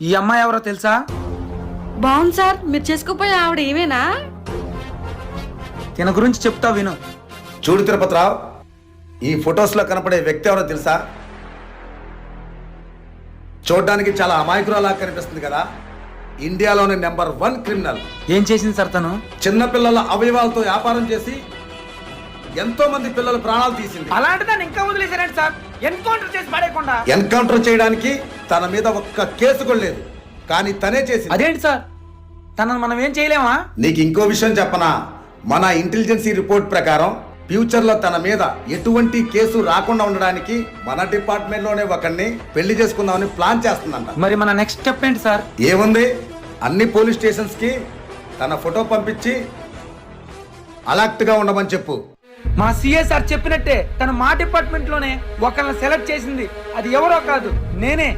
ఈ అమ్మాయి ఎవరో తెలుసా? బాగుంది సార్. మీరు చేసుకోపోయే ఆవిడ ఏమేనా? తిన గురించి చెప్తా విను. చూడు తిరుపతిరావు, ఈ ఫొటోస్ లో కనపడే వ్యక్తి ఎవరో తెలుసా? చూడడానికి చాలా అమాయకురాలా కనిపిస్తుంది కదా. ఇండియాలోని నెంబర్ 1 క్రిమినల్. ఏం చేసింది సార్ తను? చిన్నపిల్లల అవయవాలతో వ్యాపారం చేసి ఎంతో మంది పిల్లల ప్రాణాలు తీసింది. అలాంటి దాన్ని ఇంకా వదిలేశారండి సార్, ఎన్కౌంటర్ చేసి పడేయకుండా. ఎన్కౌంటర్ చేయడానికి తన మీద ఒక్క కేసు కూడా లేదు, కానీ తనే చేసింది. అదేంటి సార్, తనను మనం ఏం చేయలేమా? నీకు ఇంకో విషయం చెప్పనా? మన ఇంటెలిజెన్సీ రిపోర్ట్ ప్రకారం ఫ్యూచర్ లో తన మీద ఎటువంటి కేసు రాకుండా ఉండడానికి మన డిపార్ట్మెంట్ లోనే ఒకరిని పెళ్లి చేసుకుందామని ప్లాన్ చేస్తుందంట. మరి మన నెక్స్ట్ స్టెప్ ఏంటి సార్? ఏముంది, అన్ని పోలీస్ స్టేషన్స్ కి తన ఫోటో పంపించి అలర్ట్ గా ఉండమని చెప్పు. మా సిఏ సార్ చెప్పినట్టే తను మా డిపార్ట్మెంట్ లోనే ఒకరిని సెలెక్ట్ చేసింది. అది ఎవరో కాదు, నేనే.